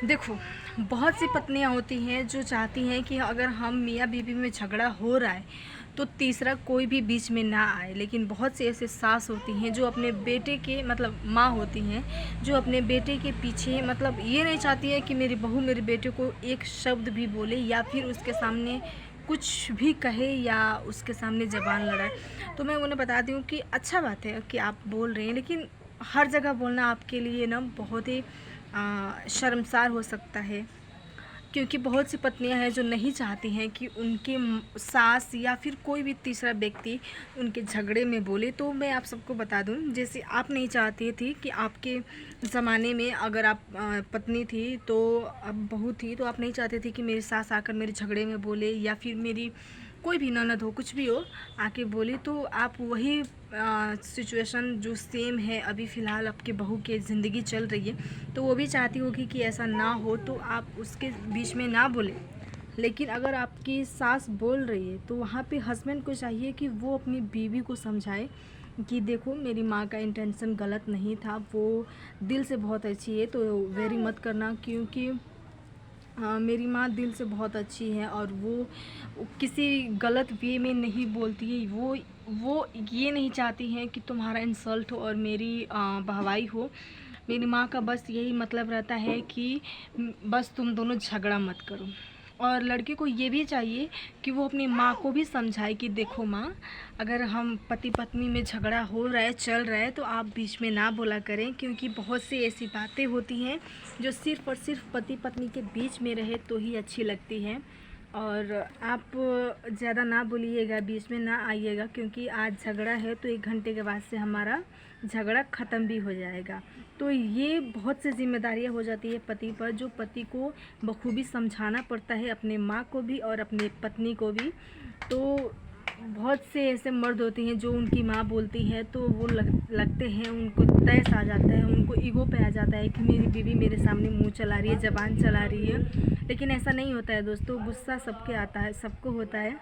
देखो, बहुत सी पत्नियाँ होती हैं जो चाहती हैं कि अगर हम मियाँ बीवी में झगड़ा हो रहा है तो तीसरा कोई भी बीच में ना आए। लेकिन बहुत सी ऐसे सास होती हैं जो अपने बेटे के मतलब माँ होती हैं जो अपने बेटे के पीछे मतलब ये नहीं चाहती है कि मेरी बहू मेरे बेटे को एक शब्द भी बोले या फिर उसके सामने कुछ भी कहे या उसके सामने ज़बान लड़ाए। तो मैं उन्हें बताती हूँ कि अच्छा बात है कि आप बोल रहे हैं, लेकिन हर जगह बोलना आपके लिए ना बहुत ही शर्मसार हो सकता है। क्योंकि बहुत सी पत्नियां हैं जो नहीं चाहती हैं कि उनके सास या फिर कोई भी तीसरा व्यक्ति उनके झगड़े में बोले। तो मैं आप सबको बता दूं, जैसे आप नहीं चाहती थी कि आपके ज़माने में अगर आप पत्नी थी तो अब बहू थी तो आप नहीं चाहती थी कि मेरी सास आकर मेरे झगड़े में बोले या फिर मेरी कोई भी ननद हो कुछ भी हो आके बोले। तो आप वही सिचुएशन जो सेम है अभी फ़िलहाल आपके बहू के ज़िंदगी चल रही है तो वो भी चाहती होगी कि ऐसा ना हो, तो आप उसके बीच में ना बोले। लेकिन अगर आपकी सास बोल रही है तो वहाँ पे हस्बैंड को चाहिए कि वो अपनी बीवी को समझाए कि देखो मेरी माँ का इंटेंशन गलत नहीं था, वो दिल से बहुत अच्छी है, तो वेरी मत करना। क्योंकि मेरी माँ दिल से बहुत अच्छी है और वो किसी गलत वे में नहीं बोलती है। वो ये नहीं चाहती हैं कि तुम्हारा इंसल्ट हो और मेरी बहवाई हो। मेरी माँ का बस यही मतलब रहता है कि बस तुम दोनों झगड़ा मत करो। और लड़के को ये भी चाहिए कि वो अपनी माँ को भी समझाए कि देखो माँ, अगर हम पति पत्नी में झगड़ा हो रहा है चल रहा है तो आप बीच में ना बोला करें। क्योंकि बहुत सी ऐसी बातें होती हैं जो सिर्फ़ और सिर्फ पति पत्नी के बीच में रहे तो ही अच्छी लगती हैं। और आप ज़्यादा ना बोलिएगा, बीच में ना आइएगा, क्योंकि आज झगड़ा है तो 1 घंटे के बाद से हमारा झगड़ा ख़त्म भी हो जाएगा। तो ये बहुत सी जिम्मेदारियाँ हो जाती है पति पर, जो पति को बखूबी समझाना पड़ता है, अपने माँ को भी और अपने पत्नी को भी। तो बहुत से ऐसे मर्द होते हैं जो उनकी माँ बोलती है तो वो लगते हैं, उनको तैस आ जाता है, उनको ईगो पे आ जाता है कि मेरी बीवी मेरे सामने मुंह चला रही है, ज़बान चला रही है। लेकिन ऐसा नहीं होता है दोस्तों, गुस्सा सबके आता है, सबको होता है।